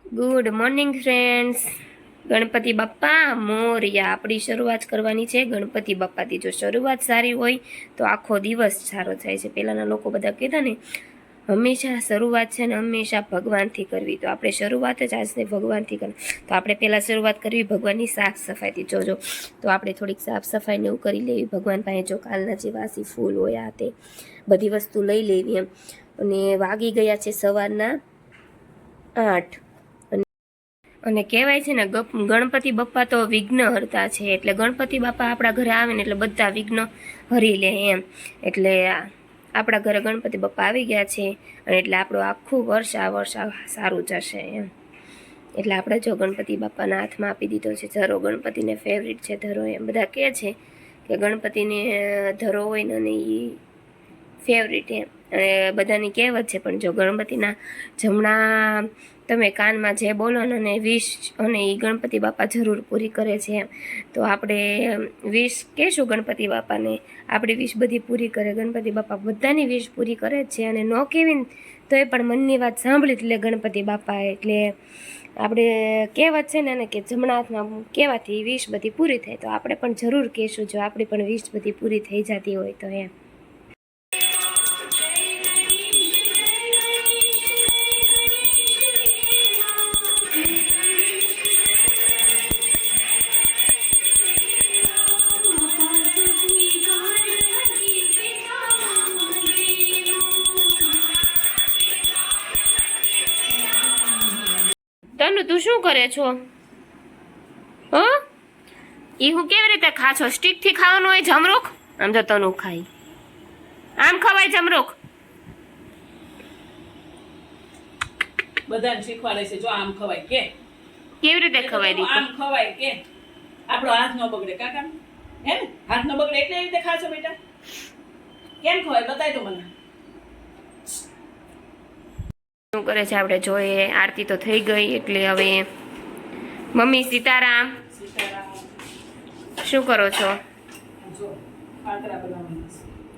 Good morning friends. Ganpati Bappa Morya. આપણી શરૂઆત કરવાની છે ગણપતિ બાપ્પાથી. જો શરૂઆત સારી હોય તો આખો દિવસ સારો થાય છે. પહેલાંના લોકો બધા કહેતા ને હંમેશા શરૂઆત છે ને હંમેશા ભગવાનથી કરવી. તો આપણે શરૂઆત જ આજને ભગવાનથી કરવી. તો આપણે પહેલાં શરૂઆત કરવી ભગવાનની સાફ સફાઈથી. જોજો તો આપણે થોડીક સાફ સફાઈને એવું કરી લેવી ભગવાન પાસે. જો કાલના જે વાસી ફૂલ હોય આ તે બધી વસ્તુ લઈ લેવી એમ. અને વાગી ગયા છે સવારના 8. અને કહેવાય છે ને ગણપતિ બાપ્પા તો વિઘ્ન હરતા છે. એટલે ગણપતિ બાપ્પા આપણા ઘરે આવે ને એટલે બધા વિઘ્ન હરી લે એમ. એટલે આપણા ઘરે ગણપતિ બાપ્પા આવી ગયા છે અને એટલે આપણું આખું વર્ષ સારું જશે એમ. એટલે આપણે જો ગણપતિ બાપ્પાના હાથમાં આપી દીધો છે ધરો. ગણપતિને ફેવરિટ છે ધરો એમ. બધા કહે છે કે ગણપતિને ધરો હોય ને અને એ ફેવરિટ એમ. અને બધાની કહેવત છે. પણ જો ગણપતિના જમણા તમે કાનમાં જે બોલો ને અને વિશ અને એ ગણપતિ બાપા જરૂર પૂરી કરે છે એમ. તો આપણે વિશ કહેશું ગણપતિ બાપાને, આપણી વિશ બધી પૂરી કરે ગણપતિ બાપા. બધાની વિશ પૂરી કરે જ છે. અને ન કહેવી તો એ પણ મનની વાત સાંભળી જ લે ગણપતિ બાપા. એટલે આપણે કહેવત છે ને કે જમણા હાથમાં કહેવાથી વિશ બધી પૂરી થાય. તો આપણે પણ જરૂર કહેશું જો આપણી પણ વિશ બધી પૂરી થઈ જતી હોય તો એમ. તનુ તું શું કરે છો? હ ઈ હું કેવી રીતે ખા છો? સ્ટીક થી ખાવાનું હોય જમરૂખ? આમ જો તનુ ખાઈ. આમ ખવાય જમરૂખ? બધાને શીખવાડે છે જો આમ ખવાય કે કેવી રીતે ખવાય દીકુ? આમ ખવાય કે આપણો હાથ ન બગડે કાકા. હે ને હાથ ન બગડે એટલે રીતે ખાશો બેટા? કેમ ખવાય બતાય તો મને. શું કરે છે આપણે જોઈએ. આરતી તો થઈ ગઈ એટલે હવે મમ્મી સીતારામ. શું કરો છો? જો પાતરા બનાવવાના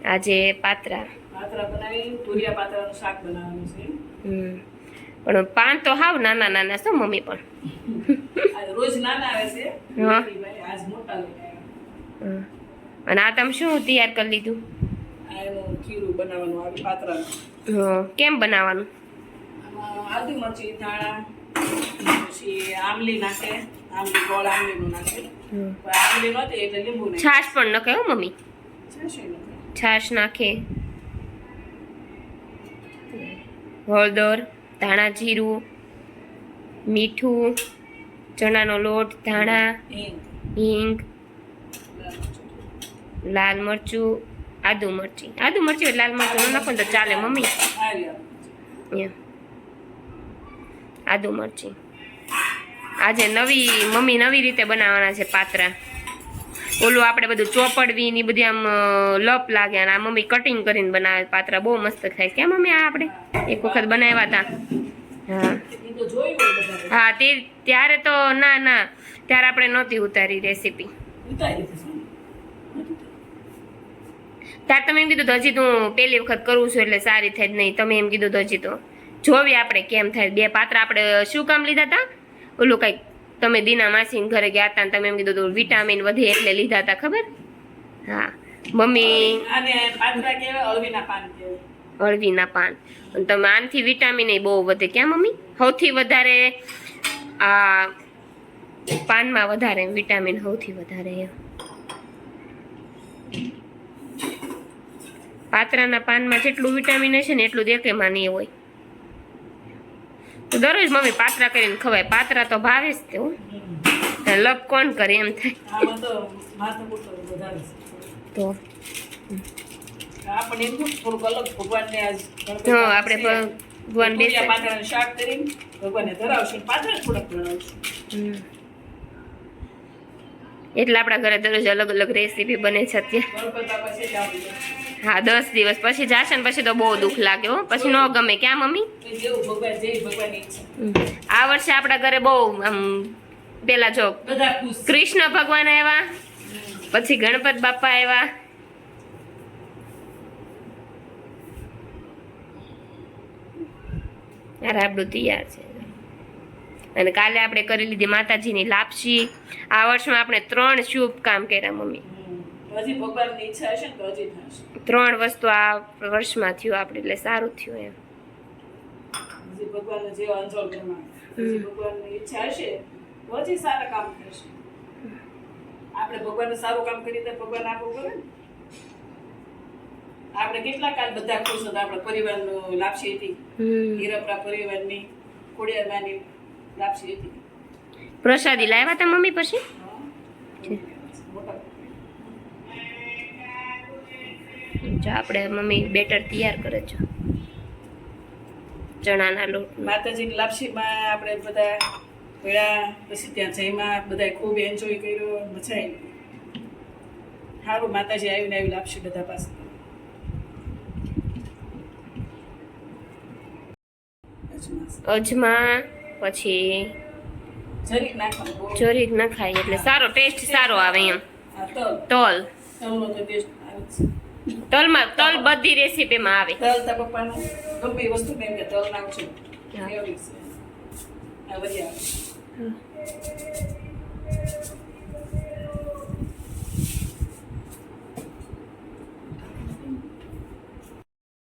છે આજે પાત્રા બનાવી. તુરિયા પાતરાનું શાક બનાવવાનું છે. પણ પાન તો હાવ નાના નાના શું મમ્મી પણ? રોજ નાના આવે છે. હા. આજ મોટા લઈને આવ્યા. અને આ તમે શું તૈયાર કરી લીધું? આ એનું ખીરું બનાવવાનું આવે પાતરાનું. કેમ બનાવવાનું? આદુ મરચી ધાણા પછી આમલી નાખે. આમલી ગોળ આમલીનું નાખે. આમલી નહોતી એટલે લીંબુ નાખે. છાશ પણ નાખે હો મમ્મી. છાશ નાખે. હળદર, ધાણા જીરું, મીઠું, ચણાનો લોટ, ધાણા, હિંગ, લાલ મરચું, આદુ મરચી. આદુ મરચી લાલ મરચું ન નાખો તો ચાલે મમ્મી. એમ આદુ મરચી. આજે મમ્મી નવી રીતે બનાવવાના છે પાત્રા. ઓલું આપણે બધું ચોપડવી ની બધી આમ લપ લાગે અને આ મમ્મી કટિંગ કરીને બનાવે પાત્રા. બહુ મસ્ત થાય. કેમ મમ્મી આ આપણે એક વખત બનાવ્યા હતા? હા ત્યારે તો ના ત્યારે આપણે નહોતી ઉતારી રેસીપી. ત્યારે તમે એમ કીધું તો હજી તું પહેલી વખત કરું છું એટલે સારી થાય જ નહીં. તમે એમ કીધું તો હજી તો જોવી આપણે કેમ થાય. બે પાત્રા આપણે શું કામ લીધા હતા? ઓલું કંઈક તમે દીના માસી ઘરે ગયા હતા ને તમે એમ કીધું હતું વિટામિન વધે એટલે લીધા હતા ખબર? હા મમ્મી અળવીના પાન. તમે આનથી વિટામિન બહુ વધે. ક્યાં મમ્મી? સૌથી વધારે આ પાનમાં વધારે વિટામિન સૌથી વધારે એમ. પાત્રાના પાનમાં જેટલું વિટામિન હશે ને એટલું દેખેમાં નહીં હોય. તો દરરોજ મમ્મી પાત્રા કરીને ખવાય. પાત્રા તો ભાવે જ તેવું. લપ કોણ કરે એમ થાય તો. આપણે થોડુંક અલગ ભગવાનને આજ આપણે ભગવાન બેસે પાત્રાનું શાક કરીને ભગવાનને ધરાવશું. પાત્રા થોડાક ધરાવશું. એટલે આપણા ઘરે દરરોજ અલગ અલગ રેસીપી બને છે અત્યારે. હા 10 દિવસ પછી જાશે ને પછી તો બહુ દુઃખ લાગે હો. પછી ન ગમે. ક્યાં મમ્મી? આ વર્ષે આપણા ઘરે બહુ આમ પેલા જો કૃષ્ણ ભગવાન આવ્યા, પછી ગણપત બાપા આવ્યા. રાબડું તૈયાર છે. અને કાલે આપણે કરી લીધી માતાજીની લાપસી. આ વર્ષમાં આપણે 3 શુભ કામ કર્યા મમ્મી. હજી ભગવાનની ઈચ્છા હશે ને તો હજી થશે. 3 વસ્તુ આ વર્ષમાં થયું આપણે, એટલે સારું થયું એમ. હજી ભગવાનને જેવા અંજળ પ્રમાણે હજી ભગવાનની ઈચ્છા હશે તો હજી સારા કામ થશે. આપણે ભગવાનને સારું કામ કરીએ તો ભગવાન આપણું કરે ને. આપણે કેટલા કાલ બધા ખુશ હતા. આપણા પરિવારનું લાપસી હતી, હીરપરા પરિવારની ખોડિયારમાંની લાપસી હતી. પ્રસાદી લાવ્યા હતા મમ્મી પછી? જો આપણે મમ્મી બેટર તૈયાર કરે છે ચણાના લોટ. માતાજીની લાપસીમાં આપણે બધા ભેળા, પછી ત્યાં જઈમાં બધા ખૂબ એન્જોય કર્યો, મજા આવી. સારું માતાજી આવીને આવી લાપસી બધા પાસે. અજમા પછી જરીક નાખવાનું, જરીક નખાય એટલે સારો ટેસ્ટ સારો આવે એમ. તલ તલ તલનો તો ટેસ્ટ આવે છે. તલમાં તલ બધી રેસીપીમાં આવે. તલ તા પપ્પાનું ગમે એ વસ્તુ એમ કે તલ નાખજો. ફેવરિટ છે. આ બધી આવે.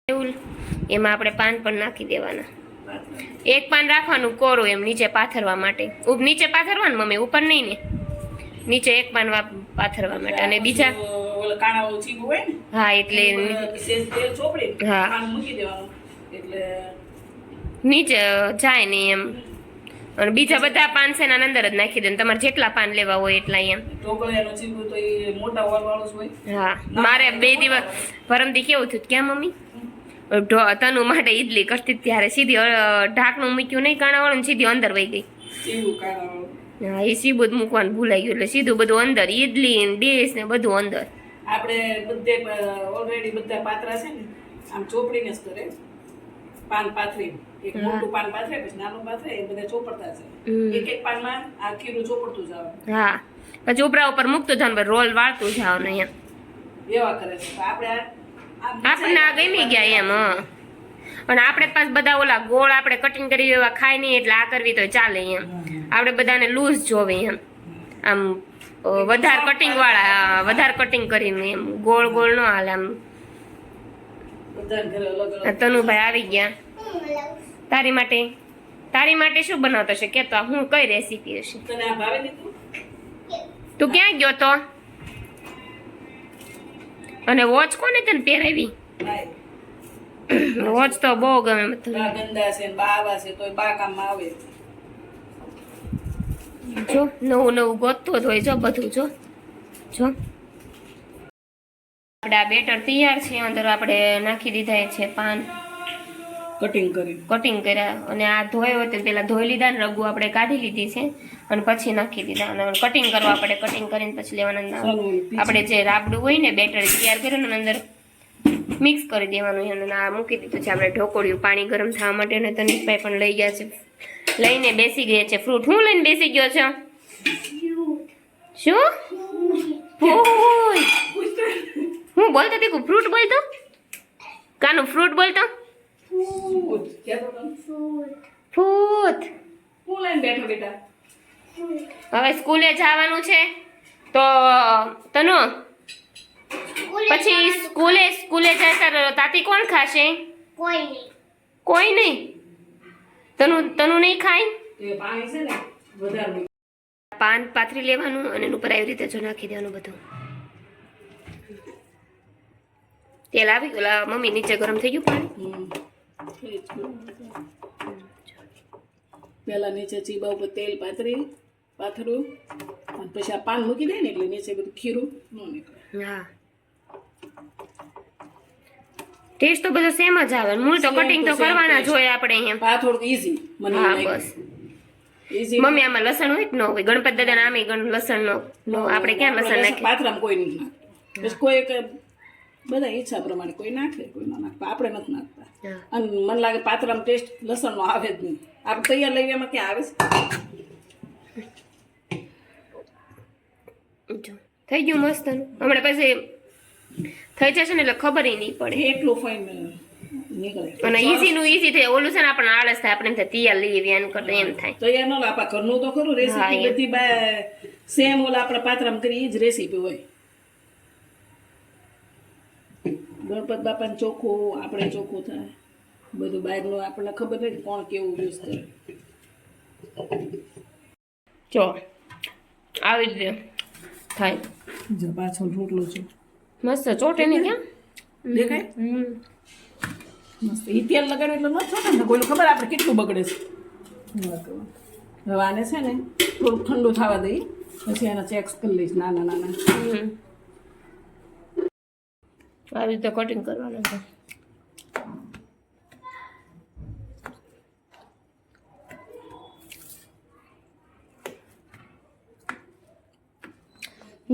એવું એમાં આપણે પાન પણ નાખી દેવાના. એક પાન રાખવાનું કોરું એમ નીચે પાથરવા માટે. નીચે પાથરવાનું મમ્મી, ઉપર નહીં ને. નીચે એક પાન પાથરવા માટે અને બીજા ઓલા કાણા ઓલું ચીબુ હોય ને, હા એટલે સેજ તેલ ચોપડી હા. પાન મૂકી દેવાનું એટલે નીચે જાય નહીં એમ. અને બીજા બધા પાન છે ને અંદર જ નાખી દે. તમારે જેટલા પાન લેવા હોય એટલા એમ. ઢોકળિયાનું ચીબુ તો એ મોટા હોલ વાળું જ હોય. હા મારે 2 દિવસ પરમદી કેવું થયું ક્યાં મમ્મી, તનુ માટે ઈડલી કરતી ત્યારે સીધી ઢાંકણું મૂક્યું નહીં કાણાવાળું, સીધી અંદર વહી ગઈ. ચીબુ કાણા વાળું. હા એ સીધું જ મૂકવાનું ભૂલાઈ ગયું એટલે સીધું બધું અંદર, ઈડલી ને ડીશ ને બધું અંદર. આપણે બધે ઓલરેડી બધા પાત્રા છે ને આમ ચોપડીને જ કરે. પાન પાથરી, એક મોટું પાન પાથરે પછી નાનું પાથરે, એ બધા ચોપડતા છે. એક એક પાનમાં આ ખીરું ચોપડતું જાવ. હા પછી ઉપરા ઉપર મૂકતું જવાનું, રોલ વાળતું જાવ ને એમ. એવા કરે છે. તો આપણે આપણને આ ગમી ગયા એમ. અને આપણે પાસ બધા ઓલા ગોળ આપણે કટિંગ કરી એવા ખાય નહીં, એટલે આ કરવી તો ચાલે એમ. આપણે બધાને લૂઝ જોવે એમ, આમ વધારે કટિંગ વાળા, વધારે કટિંગ કરીને એમ ગોળ ગોળ ન હાલે આમ. બધાને ઘરે અલગ અલગ. તનુભાઈ આવી ગયા. તારી માટે શું બનાવતો છે કે તો હું કઈ રેસીપી હશે? તને આ ભાવે દીધું? તું ક્યાં ગયો તો? અને વોચ કોને તને પહેરાવી? ભાઈ વોચ તો બહુ ગમે મને. બા ગંદા છે ને બા આવા છે તોય બા કામમાં આવે. જો નવું નવું ગોતતો જ હોય. જો બધું જો જો આપણે આ બેટર તૈયાર છે. અંદર આપણે નાખી દીધા છે પાન કટિંગ કરી કર્યા. અને આ ધોયો હોય તો પેલા ધોઈ લીધા ને રગુ આપણે કાઢી લીધી છે અને પછી નાખી દીધા. અને કટિંગ કરવા આપણે કટિંગ કરીને પછી લેવાના. આપણે જે રાબડું હોય ને બેટર તૈયાર કર્યું ને અંદર મિક્સ કરી દેવાનું. અને આ મૂકી દીધું છે આપણે ઢોકળિયું પાણી ગરમ થવા માટે. અને તનિષભાઈ પણ લઈ ગયા છે, લઈને બેસી ગયા છે ફ્રૂટ. હું લઈને બેસી ગયો છે? શું હું બોલતો હતી? ફ્રૂટ બોલતો? કાનું ફ્રૂટ બોલતો? ફૂટ. હું લઈને બેઠો બેટા. હવે સ્કૂલે જવાનું છે તો તનુ પછી સ્કૂલે જાય તાર તાતી કોણ ખાશે? કોઈ નહીં. તનુ નહીં ખાય? એ પાણી છે ને વધારે પાન પાથરી લેવાનું અને એનું ઉપર આવી રીતે જો નાખી દેવાનું બધું. તેલ આવી ગયું મમ્મી, નીચે ગરમ થઈ ગયું પાણી. પેલા નીચે ચીબા ઉપર તેલ પાથરું અને પછી આ પાન મૂકી દે ને એટલે નીચે બધું ખીરું ન નીકળે. હા ટેસ્ટ તો બધો સેમ જ આવે. મૂળ તો કટિંગ તો કરવાના જ હોય આપણે અહીંયા. આ થોડુંક ઈઝી મને હા બસ. ઈઝી. મમ્મી આમાં લસણ હોય કે ન હોય? ગણપત દાદા આમે લસણ નો આપણે ક્યાં લસણ નાખીએ? પાથરામાં કોઈ નથી નાખતું. પછી કોઈ એક બધા ઈચ્છા પ્રમાણે કોઈ નાખે, કોઈ ના નાખતા. આપણે નથી નાખતા. અને મને લાગે પાથરામાં ટેસ્ટ લસણનો આવે જ નહીં. આપણે તૈયાર લઈએ એમાં ક્યાં આવે છે? થઈ ગયું મસ્ત. હમણાં પછી થઈ જશે ને એટલે ખબર નહીં પડે. એટલું ફાઈન નીકળે અને ઈઝી નું ઈઝી થાય, ઓલું છે ને આપણને આળસ થાય, આપણે એમ થાય તૈયાર લઈએ એમ કરતા એમ થાય. તો યાર નો આપા ઘરનું તો ખરું રેસીપી બધી સેમ ઓલા આપણે પાત્રામાં કરી ઈ જ રેસીપી હોય. ગણપત બાપાને ચોખ્ખું આપણે ચોખ્ખું થાય બધું, બહારનું આપણને ખબર નથી કોણ કેવું યુઝ કરે. જો આવી રીતે થાય. જો પાછળ રોટલો છે મસ્ત ચોટે ને કેમ દેખાય મસ્ત. ઈ તેલ લગાડે એટલે ન છોટે ને, કોઈનું ખબર આપણે કેટલું બગડે છે. હવે આને છે ને થોડુંક ઠંડુ થવા દઈ, પછી એના ચેક્સ કરી લઈશ નાના નાના. આવી રીતે કટિંગ કરવાનું છે.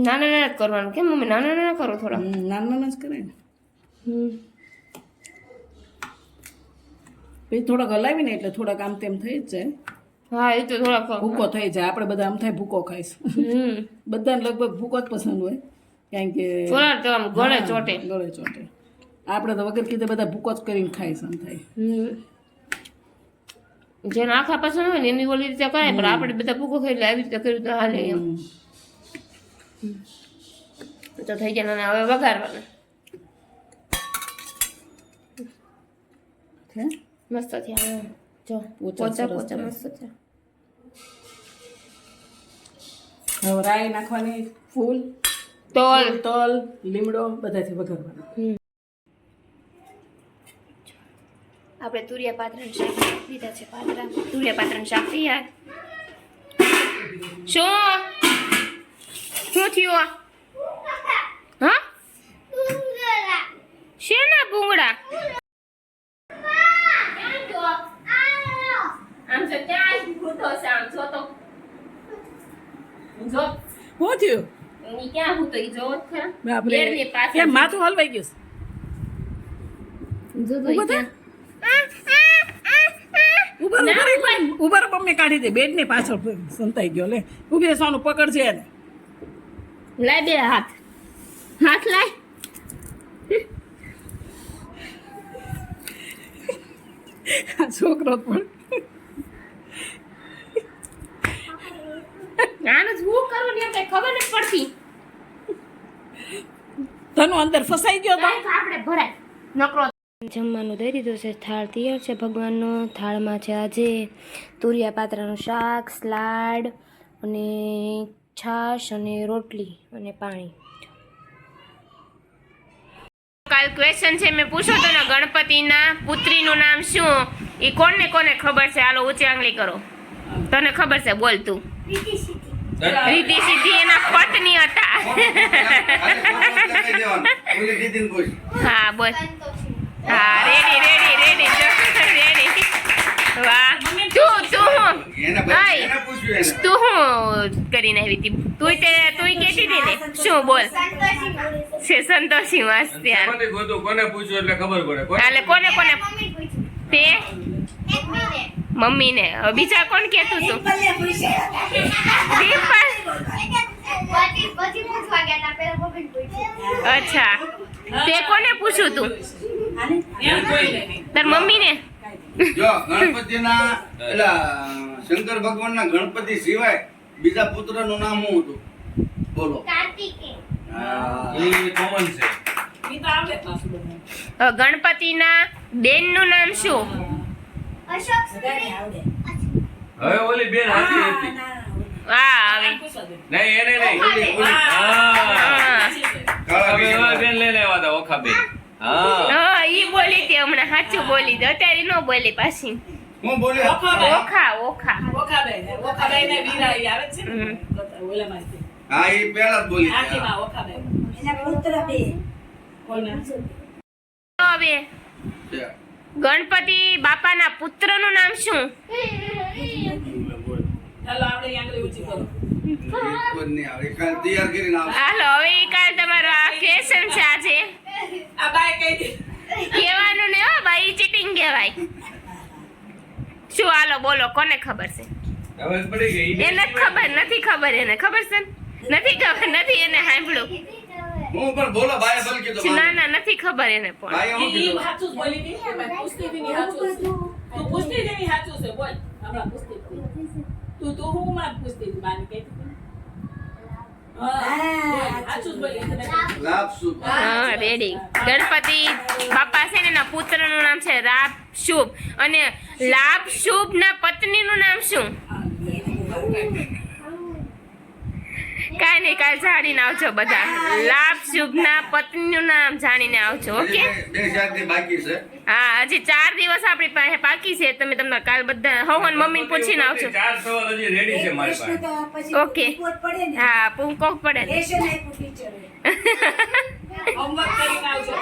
નાના નાના જ કરવાનું કેમ મમ્મી? નાના નાના કરો થોડા. નાના નાના જ કરે ને, પછી થોડાક હલાવીને એટલે થોડાક આમ તેમ થઈ જ જાય. હા એ તો થોડા ભૂકો થઈ જાય. આપણે બધા આમ થાય ભૂકો ખાઈશ. બધાને લગભગ ભૂકો જ પસંદ હોય, કારણ કે થોડા તો આમ ગળે ચોટે. ગળે ચોટે. આપણે તો વગર કીધે બધા ભૂકો જ કરીને ખાઈશ આમ થાય. જેને આખા પસંદ હોય ને એની ઓલી રીતે કરાય, પણ આપણે બધા ભૂકો ખાઈ એટલે આવી રીતે કર્યું તો હાલે એમ. તો થઈ જાય ને હવે વઘારવાના. મસ્ત થયા જો પોચા પોચા મસ્ત થયા. હવે રાઈ નાખવાની, ફૂલ તલ તલ લીમડો બધાથી વઘારવાના. આપણે તુરિયા પાત્રાનું શાક લીધા છે. તુરિયા પાત્રાનું શાક તૈયાર. શું થયું? હા શેના ભૂંગળા? આમ તો ક્યાં ભૂતો છે? આમ જો તો જો શું થયું? ઈ ક્યાં ભૂતો? ઈ જો ખરા બાપરે, બેરની પાસે કેમ માથું હલવાઈ ગયું છે? જો તો ઈ ક્યાં ઉભા મમ્મી કાઢી દે. બેડ ની પાછળ સંતાઈ ગયો. લે ઉભી રહે, સોનું પકડજે એને. લાય બે હાથ લાય. છોકરો પણ આનું શું કરવું ને કઈ ખબર નથી પડતી. તનો અંદર ફસાઈ ગયો તો આપણે ભરાય નકરો. જમવાનું દઈ દીધું છે. થાળ તૈયાર છે ભગવાનનો. થાળમાં છે આજે તુરિયા પાત્રાનું શાક, સલાડ અને છાશ અને રોટલી અને પાણી. કાલ ક્વેશ્ચન છે મેં પૂછ્યો તો ને, ગણપતિના પુત્રીનું નામ શું? એ કોને ખબર છે? હાલો ઊંચી આંગળી કરો. તને ખબર છે? બોલ તું. રીતિ સિદ્ધિ એના પત્ની હતા. હા બોલ. હા રેડી. વાહ. તું હું કરીને આવી હતી? તું કેતી હતી ને? શું બોલ? છે સંતોષી મસ્ત યાર. કોને પૂછ્યું એટલે ખબર પડે. એટલે કોને તે મમ્મી ને. બીજા કોણ કેતું તું? અચ્છા, તે કોને પૂછ્યું તું? તાર મમ્મી ને? જો ગણપતિના એલા શંકર ભગવાનના ગણપતિ સિવાય બીજા પુત્રનું નામ શું હતું? બોલો. ગણપતિના બેનનું નામ શું? હવે ઓલી બેન હતી હતી. હા આવે. નહીં એને નહીં. કાળા બેન લઈને આવ્યા હતા ઓખા બેન. હા ઈ બોલી હતી હમણાં. સાચું બોલી હતી. અત્યારે ન બોલી પાછી. હું બોલી ઓખા ઓખાબાઈ ને વીરાઈ આવે છે ને ઓલામાં. હા એ પહેલા જ બોલી. આખીમાં ઓખાબાઈ એના પુત્ર બે કોના હવે ગણપતિ બાપાના પુત્રનું નામ શું? ચાલો આપણે આંગળી ઊંચી કરો. તૈયાર કરીને આવ. હાલો હવે કાલ તમારો આ ક્વેશ્ચન છે આજે. આ બાય કહી દે. કહેવાનું ને હો ભાઈ, ચીટિંગ કહેવાય. શું? હાલો બોલો, કોને ખબર છે? હવે પડી ગઈ. એને ખબર નથી. ખબર એને ખબર છે? નથી ખબર. નથી એને સાંભળ્યું. હું પણ બોલો બાય બોલ કીધું ના ના નથી ખબર એને પણ બાય હું ઈ કીધું સાચું જ બોલી હતી ને, એમાં પૂછતી હતી ને સાચું છે. તું પૂછતી હતી ને સાચું છે, બોલ. હમણાં પૂછતી હતી. તું હું માં પૂછતી હતી, માને કહેતી હતી ને? હા, બોલ. સાચું જ બોલી હતી. લાભ શુભ હા રેડી. ગણપતિ બાપા છે ને એના પુત્રનું નામ છે રાપ શુભ અને લાભ શુભ ના પત્નીનું નામ શું? કાંઈ નહીં, કાલ જાણીને આવજો બધા. લાભ શુભ ના પત્નીનું નામ જાણીને આવજો. ઓકે, બે જાતિ બાકી છે હા હજી 4 દિવસ આપણી પાસે બાકી છે. તમે તમને કાલ બધા હવન મમ્મી પૂછીને આવજો. 4 સવાલ હજી રેડી છે મારી પાસે. ઓકે. હા પૂંકો પડે ને. હોમવર્ક કરીને આવજો.